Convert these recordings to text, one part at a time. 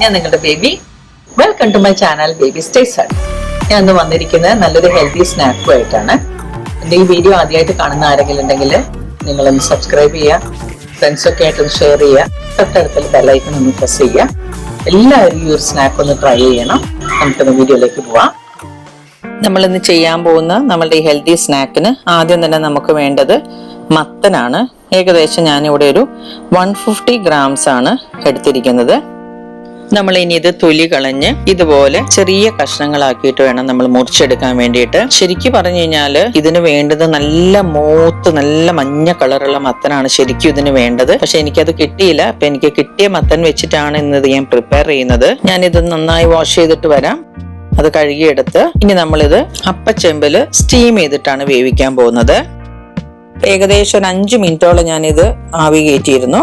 ഞാൻ നിങ്ങളുടെ baby. Welcome to my channel babyshajiantony. ഞാൻ ഇന്ന് വന്നിരിക്കുന്നത് നല്ലൊരു ഹെൽത്തി സ്നാക്കുമായിട്ടാണ്. എൻ്റെ ഈ വീഡിയോ ആദ്യമായിട്ട് കാണുന്ന ആരെങ്കിലും ഉണ്ടെങ്കിൽ നിങ്ങളൊന്ന് സബ്സ്ക്രൈബ് ചെയ്യുക, ഫ്രണ്ട്സൊക്കെ ആയിട്ടൊന്ന് ഷെയർ ചെയ്യുക, തൊട്ടടുത്തുള്ള ബെല്ലൈക്കൺ ഒന്ന് പ്രസ് ചെയ്യുക. എല്ലാവരും ഈ ഒരു സ്നാക്ക് ഒന്ന് ട്രൈ ചെയ്യണം. നമുക്കൊന്ന് വീഡിയോയിലേക്ക് പോവാം. നമ്മളിന്ന് ചെയ്യാൻ പോകുന്ന നമ്മളുടെ ഈ ഹെൽത്തി സ്നാക്കിന് ആദ്യം തന്നെ നമുക്ക് വേണ്ടത് മത്തനാണ്. ഏകദേശം ഞാനിവിടെ ഒരു 150 ഗ്രാംസ് ആണ് എടുത്തിരിക്കുന്നത്. നമ്മൾ ഇനി ഇത് തൊലി കളഞ്ഞ് ഇതുപോലെ ചെറിയ കഷ്ണങ്ങളാക്കിയിട്ട് വേണം നമ്മൾ മുറിച്ചെടുക്കാൻ വേണ്ടിയിട്ട്. ശരിക്കും പറഞ്ഞു കഴിഞ്ഞാൽ ഇതിന് വേണ്ടത് നല്ല മൂത്ത് നല്ല മഞ്ഞ കളറുള്ള മത്തനാണ് ശരിക്കും ഇതിന് വേണ്ടത്. പക്ഷെ എനിക്കത് കിട്ടിയില്ല. അപ്പൊ എനിക്ക് കിട്ടിയ മത്തൻ വെച്ചിട്ടാണ് ഇന്നത് ഞാൻ പ്രിപ്പയർ ചെയ്യുന്നത്. ഞാനിത് നന്നായി വാഷ് ചെയ്തിട്ട് വരാം. അത് കഴുകിയെടുത്ത് ഇനി നമ്മളിത് അപ്പച്ചെമ്പില് സ്റ്റീം ചെയ്തിട്ടാണ് വേവിക്കാൻ പോകുന്നത്. ഏകദേശം ഒരു 5 മിനിറ്റോളം ഞാനിത് ആവി കയറ്റിയിരുന്നു.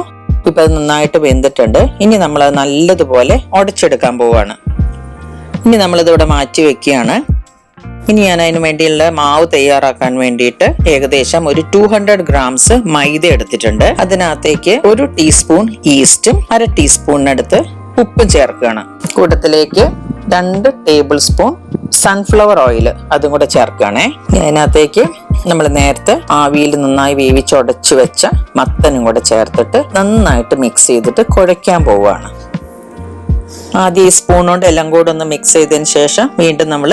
ഇപ്പൊ അത് നന്നായിട്ട് വെന്തിട്ടുണ്ട്. ഇനി നമ്മളത് നല്ലതുപോലെ ഉടച്ചെടുക്കാൻ പോവാണ്. ഇനി നമ്മളിത് ഇവിടെ മാറ്റി വെക്കുകയാണ്. ഇനി ഞാൻ അതിന് വേണ്ടിയുള്ള മാവ് തയ്യാറാക്കാൻ വേണ്ടിയിട്ട് ഏകദേശം ഒരു 200 ഗ്രാംസ് മൈദ എടുത്തിട്ടുണ്ട്. അതിനകത്തേക്ക് 1 ടീസ്പൂൺ ഈസ്റ്റും 1/2 ടീസ്പൂണിനടുത്ത് ഉപ്പും ചേർക്കുകയാണ്. കൂട്ടത്തിലേക്ക് 2 ടേബിൾ സ്പൂൺ സൺഫ്ലവർ ഓയിൽ അതും കൂടെ ചേർക്കുകയാണേ. അതിനകത്തേക്ക് നമ്മൾ നേരത്തെ ആവിയിൽ നന്നായി വേവിച്ചുടച്ചു വെച്ച മത്തനും കൂടെ ചേർത്തിട്ട് നന്നായിട്ട് മിക്സ് ചെയ്തിട്ട് കുഴയ്ക്കാൻ പോവുകയാണ്. ആദ്യം ഈ സ്പൂൺ കൊണ്ട് എല്ലാം കൂടെ ഒന്ന് മിക്സ് ചെയ്തതിന് ശേഷം വീണ്ടും നമ്മൾ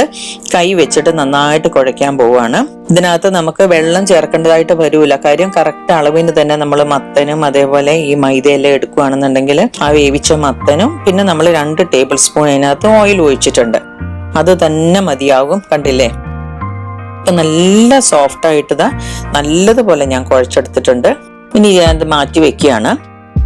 കൈ വെച്ചിട്ട് നന്നായിട്ട് കുഴയ്ക്കാൻ പോവുകയാണ്. ഇതിനകത്ത് നമുക്ക് വെള്ളം ചേർക്കേണ്ടതായിട്ട് വരൂല. കാര്യം കറക്റ്റ് അളവിന് തന്നെ നമ്മൾ മത്തനും അതേപോലെ ഈ മൈദയെല്ലാം എടുക്കുകയാണെന്നുണ്ടെങ്കിൽ ആ വേവിച്ച മത്തനും പിന്നെ നമ്മൾ 2 ടേബിൾ സ്പൂൺ അതിനകത്ത് ഓയിൽ ഒഴിച്ചിട്ടുണ്ട്. അത് തന്നെ മതിയാകും. കണ്ടില്ലേ, ഇപ്പൊ നല്ല സോഫ്റ്റ് ആയിട്ടതാ നല്ലതുപോലെ ഞാൻ കുഴച്ചെടുത്തിട്ടുണ്ട്. ഇനി ഞാൻ മാറ്റി വെക്കുകയാണ്.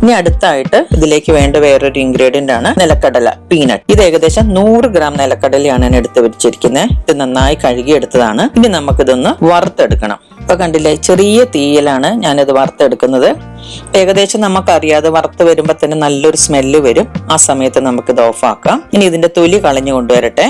ഇനി അടുത്തായിട്ട് ഇതിലേക്ക് വേണ്ട വേറൊരു ഇൻഗ്രീഡിയന്റ് ആണ് നിലക്കടല, പീനട്ട്. ഇത് ഏകദേശം 100 ഗ്രാം നിലക്കടലയാണ് ഞാൻ എടുത്ത് വെച്ചിരിക്കുന്നത്. ഇത് നന്നായി കഴുകിയെടുത്തതാണ്. ഇനി നമുക്കിതൊന്ന് വറുത്തെടുക്കണം. ഇപ്പൊ കണ്ടില്ലേ, ചെറിയ തീയിലാണ് ഞാനിത് വറുത്തെടുക്കുന്നത്. ഏകദേശം നമുക്കറിയാതെ വറുത്ത് വരുമ്പോ തന്നെ നല്ലൊരു സ്മെല്ല് വരും. ആ സമയത്ത് നമുക്കിത് ഓഫ് ആക്കാം. ഇനി ഇതിന്റെ തൊലി കളഞ്ഞു കൊണ്ടുവരട്ടെ.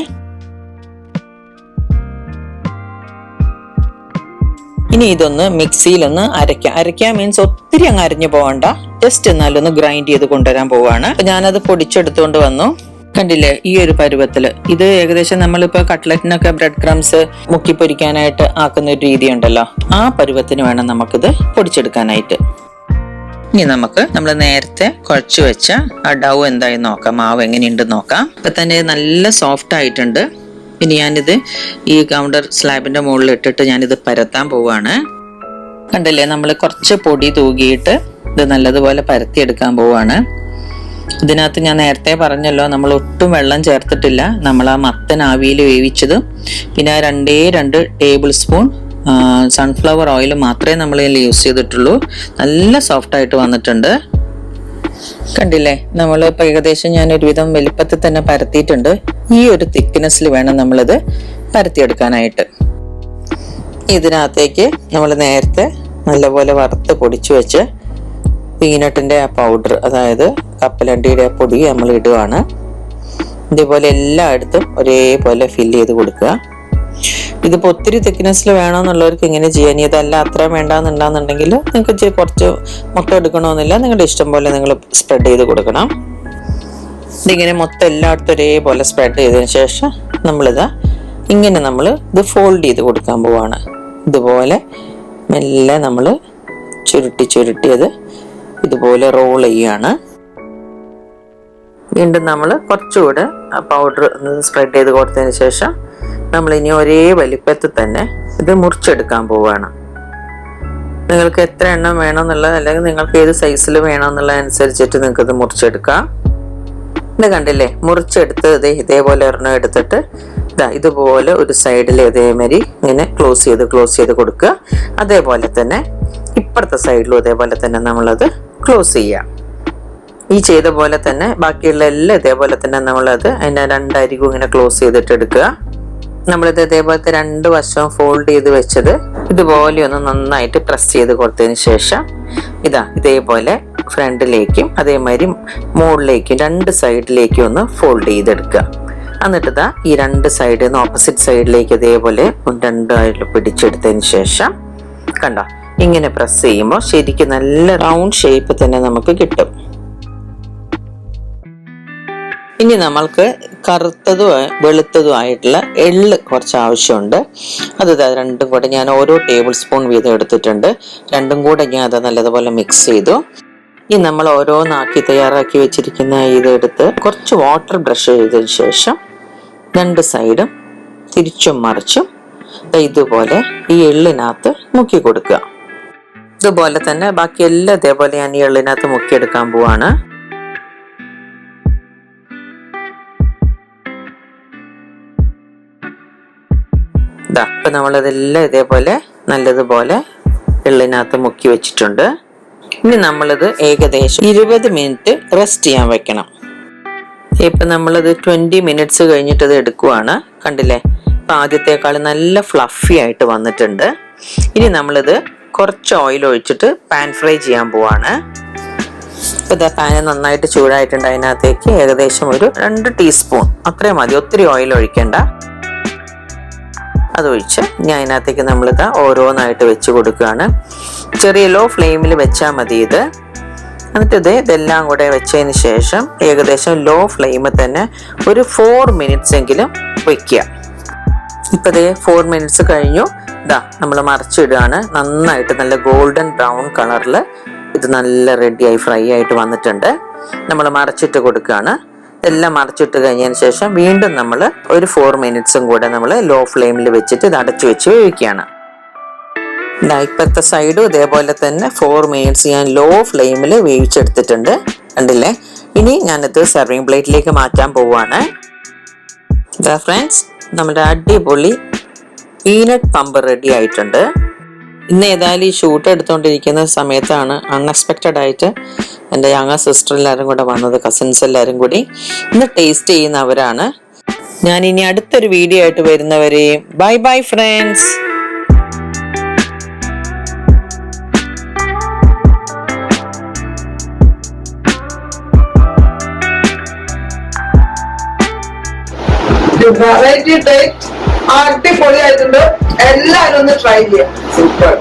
ഇനി ഇതൊന്ന് മിക്സിയിലൊന്ന് അരയ്ക്കാം. മീൻസ് ഒത്തിരി അങ്ങ് അരിഞ്ഞു പോകണ്ട, ജസ്റ്റ് എന്നാലൊന്ന് ഗ്രൈൻഡ് ചെയ്ത് കൊണ്ടുവരാൻ പോവാണ്. ഞാനത് പൊടിച്ചെടുത്തുകൊണ്ട് വന്നു. കണ്ടില്ലേ, ഈ ഒരു പരുവത്തില്. ഇത് ഏകദേശം നമ്മളിപ്പോ കട്ട്ലറ്റിനൊക്കെ ബ്രെഡ് ക്രംസ് മുക്കി പൊരിക്കാനായിട്ട് ആക്കുന്ന ഒരു രീതി ഉണ്ടല്ലോ, ആ പരുവത്തിന് വേണം നമുക്കിത് പൊടിച്ചെടുക്കാനായിട്ട്. ഇനി നമുക്ക് നമ്മൾ നേരത്തെ കുഴച്ചു വെച്ച ആ ഡൗ എന്തായി നോക്കാം, മാവ് എങ്ങനെയുണ്ടെന്ന് നോക്കാം. ഇപ്പൊ തന്നെ നല്ല സോഫ്റ്റ് ആയിട്ടുണ്ട്. ഇനി ഞാനിത് ഈ കൗണ്ടർ സ്ലാബിന്റെ മുകളിൽ ഇട്ടിട്ട് ഞാനിത് പരത്താൻ പോവാണ്. കണ്ടില്ലേ, നമ്മൾ കുറച്ച് പൊടി തൂകിയിട്ട് ഇത് നല്ലതുപോലെ പരത്തിയെടുക്കാൻ പോവാണ്. ഇതിനകത്ത് ഞാൻ നേരത്തെ പറഞ്ഞല്ലോ, നമ്മൾ ഒട്ടും വെള്ളം ചേർത്തിട്ടില്ല. നമ്മൾ ആ മത്തൻ ആവിയിൽ വേവിച്ചതും പിന്നെ 2 ടേബിൾ സ്പൂൺ സൺഫ്ലവർ ഓയിൽ മാത്രമേ നമ്മൾ ഇതിൽ യൂസ് ചെയ്തിട്ടുള്ളൂ. നല്ല സോഫ്റ്റ് ആയിട്ട് വന്നിട്ടുണ്ട്. കണ്ടില്ലേ, നമ്മളിപ്പോൾ ഏകദേശം ഞാൻ ഒരുവിധം വലിപ്പത്തിൽ തന്നെ പരത്തിയിട്ടുണ്ട്. ഈ ഒരു തിക്നെസ്സിൽ വേണം നമ്മളിത് പരത്തിയെടുക്കാനായിട്ട്. ഇതിനകത്തേക്ക് നമ്മൾ നേരത്തെ നല്ലപോലെ വറുത്ത് പൊടിച്ചു വെച്ച് പീനട്ടിന്റെ ആ പൗഡർ, അതായത് കപ്പലണ്ടിയുടെ പൊടി നമ്മൾ ഇടുകയാണ്. ഇതേപോലെ എല്ലായിടത്തും ഒരേപോലെ ഫില്ല് ചെയ്ത് കൊടുക്കുക. ഇതിപ്പോ ഒത്തിരി തിക്നെസ്സിൽ വേണമെന്നുള്ളവർക്ക് ഇങ്ങനെ ചെയ്യാൻ, ഇതല്ല അത്ര വേണ്ടാന്നുണ്ടെന്നുണ്ടെങ്കിൽ നിങ്ങൾക്ക് കുറച്ച് മുട്ട എടുക്കണമെന്നില്ല, നിങ്ങളുടെ ഇഷ്ടം പോലെ നിങ്ങൾ സ്പ്രെഡ് ചെയ്ത് കൊടുക്കണം. ഇതിങ്ങനെ മൊത്തം എല്ലായിടത്തും ഒരേപോലെ സ്പ്രെഡ് ചെയ്തതിന് ശേഷം നമ്മളിതാ ഇങ്ങനെ നമ്മൾ ഇത് ഫോൾഡ് ചെയ്ത് കൊടുക്കാൻ പോവാണ്. ഇതുപോലെ മെല്ലെ നമ്മൾ ചുരുട്ടിയത് ഇതുപോലെ റോൾ ചെയ്യാണ്. വീണ്ടും നമ്മൾ കുറച്ചുകൂടെ പൗഡർ സ്പ്രെഡ് ചെയ്ത് കൊടുത്തതിന് ശേഷം നമ്മൾ ഇനി ഒരേ വലിപ്പത്തിൽ തന്നെ ഇത് മുറിച്ചെടുക്കാൻ പോവാണ്. നിങ്ങൾക്ക് എത്ര എണ്ണം വേണമെന്നുള്ളത്, അല്ലെങ്കിൽ നിങ്ങൾക്ക് ഏത് സൈസിൽ വേണമെന്നുള്ള അനുസരിച്ചിട്ട് നിങ്ങൾക്ക് ഇത് മുറിച്ചെടുക്കാം. ഇത് കണ്ടില്ലേ, മുറിച്ചെടുത്ത് ഇതേപോലെ ഒരെണ്ണം എടുത്തിട്ട് ഇതുപോലെ ഒരു സൈഡിൽ ഇതേമാതിരി ഇങ്ങനെ ക്ലോസ് ചെയ്ത് കൊടുക്കുക. അതേപോലെ തന്നെ ഇപ്പുറത്തെ സൈഡിലും അതേപോലെ തന്നെ നമ്മളത് ക്ലോസ് ചെയ്യാം. ഈ ചെയ്ത പോലെ തന്നെ ബാക്കിയുള്ള എല്ലാം ഇതേപോലെ തന്നെ നമ്മളത് അതിൻ്റെ 2 അരികും ഇങ്ങനെ ക്ലോസ് ചെയ്തിട്ട് എടുക്കുക. നമ്മളിത് ഇതേപോലത്തെ 2 വശവും ഫോൾഡ് ചെയ്ത് വെച്ചത് ഇതുപോലെ ഒന്ന് നന്നായിട്ട് പ്രസ് ചെയ്ത് കൊടുത്തതിന് ശേഷം ഇതേപോലെ ഫ്രണ്ടിലേക്കും അതേമാതിരി മുകളിലേക്കും 2 സൈഡിലേക്കും ഒന്ന് ഫോൾഡ് ചെയ്തെടുക്കുക. എന്നിട്ട് ഈ 2 സൈഡിൽ നിന്ന് ഓപ്പോസിറ്റ് സൈഡിലേക്ക് ഇതേപോലെ 2 പിടിച്ചെടുത്തതിന് ശേഷം കണ്ടോ, ഇങ്ങനെ പ്രസ് ചെയ്യുമ്പോൾ ശരിക്കും നല്ല റൗണ്ട് ഷേപ്പ് തന്നെ നമുക്ക് കിട്ടും. ഇനി നമ്മൾക്ക് കറുത്തതും വെളുത്തതും ആയിട്ടുള്ള എള്ള് കുറച്ച് ആവശ്യമുണ്ട്. അത് രണ്ടും കൂടെ ഞാൻ ഓരോ ടേബിൾ സ്പൂൺ വീതം എടുത്തിട്ടുണ്ട്. രണ്ടും കൂടെ ഞാൻ അത് നല്ലതുപോലെ മിക്സ് ചെയ്തു. ഇനി നമ്മൾ ഓരോന്നാക്കി തയ്യാറാക്കി വെച്ചിരിക്കുന്ന ഇതെടുത്ത് കുറച്ച് വാട്ടർ ബ്രഷ് ചെയ്തതിന് ശേഷം രണ്ട് സൈഡും തിരിച്ചും മറിച്ചും ഇതുപോലെ ഈ എള്ളിനകത്ത് മുക്കി കൊടുക്കുക. ഇതുപോലെ തന്നെ ബാക്കി എല്ലാം ഇതേപോലെ ഞാൻ ഈ എള്ളിനകത്ത് മുക്കിയെടുക്കാൻ പോവാണ്. ഇപ്പൊ നമ്മളിതെല്ലാം ഇതേപോലെ നല്ലതുപോലെ എള്ളിനകത്ത് മുക്കി വെച്ചിട്ടുണ്ട്. ഇനി നമ്മളിത് ഏകദേശം 20 മിനിറ്റ് റെസ്റ്റ് ചെയ്യാൻ വെക്കണം. ഇപ്പൊ നമ്മളിത് 20 മിനിറ്റ്സ് കഴിഞ്ഞിട്ട് ഇത് എടുക്കുവാണ്. കണ്ടില്ലേ, ഇപ്പൊ ആദ്യത്തെക്കാൾ നല്ല ഫ്ലഫി ആയിട്ട് വന്നിട്ടുണ്ട്. ഇനി നമ്മളിത് കുറച്ച് ഓയിൽ ഒഴിച്ചിട്ട് പാൻ ഫ്രൈ ചെയ്യാൻ പോവാണ്. ഇപ്പൊ ഇതാ പാന് നന്നായിട്ട് ചൂടായിട്ടുണ്ട്. അതിനകത്തേക്ക് ഏകദേശം ഒരു 2 ടീസ്പൂൺ അത്രയും മതി, ഒത്തിരി ഓയിൽ ഒഴിക്കണ്ട. അതൊഴിച്ച് ഞാൻ അതിനകത്തേക്ക് നമ്മളിത് ഓരോന്നായിട്ട് വെച്ച് കൊടുക്കുകയാണ്. ചെറിയ ലോ ഫ്ലെയിമിൽ വെച്ചാൽ മതി ഇത്. എന്നിട്ട് ഇതെല്ലാം കൂടെ വെച്ചതിന് ശേഷം ഏകദേശം ലോ ഫ്ലെയിമിൽ തന്നെ ഒരു 4 മിനിറ്റ്സ് എങ്കിലും വെക്കുക. ഇപ്പൊ 4 മിനിറ്റ്സ് കഴിഞ്ഞു. നമ്മൾ മറിച്ചിടുകയാണ്. നന്നായിട്ട് നല്ല ഗോൾഡൻ ബ്രൗൺ കളറിൽ ഇത് നല്ല റെഡിയായി ഫ്രൈ ആയിട്ട് വന്നിട്ടുണ്ട്. നമ്മൾ മറിച്ചിട്ട് കൊടുക്കുകയാണ്. എല്ലാം മറിച്ചിട്ട് കഴിഞ്ഞതിന് ശേഷം വീണ്ടും നമ്മൾ ഒരു 4 മിനിറ്റ്സും കൂടെ നമ്മൾ ലോ ഫ്ലെയിമിൽ വെച്ചിട്ട് ഇത് അടച്ചു വെച്ച് വേവിക്കുകയാണ്. ഇപ്പോഴത്തെ സൈഡും ഇതേപോലെ തന്നെ 4 മിനിറ്റ്സ് ഞാൻ ലോ ഫ്ലെയിമിൽ വേവിച്ചെടുത്തിട്ടുണ്ട്. കണ്ടില്ലേ, ഇനി ഞാനിത് സെർവിങ് പ്ലേറ്റിലേക്ക് മാറ്റാൻ പോവുകയാണ്. ഫ്രണ്ട്സ്, നമ്മുടെ അടിപൊളി പീനട്ട് പമ്പ് റെഡി ആയിട്ടുണ്ട്. ഇന്ന് ഏതായാലും ഈ ഷൂട്ട് എടുത്തുകൊണ്ടിരിക്കുന്ന സമയത്താണ് അൺഎക്സ്പെക്റ്റഡ് ആയിട്ട് എൻ്റെ യങ്ങർ സിസ്റ്റർ എല്ലാവരും കൂടെ വന്നത്, കസിൻസ് എല്ലാവരും കൂടി. ഇന്ന് ടേസ്റ്റ് ചെയ്യുന്നവരാണ്. ഞാൻ ഇനി അടുത്തൊരു വീഡിയോ ആയിട്ട് വരുന്നവരെയും bye bye friends. Variety taste അടിപൊളിയായിട്ടുണ്ട്. എല്ലാവരും ഒന്ന് ട്രൈ ചെയ്യാം. സൂപ്പർ.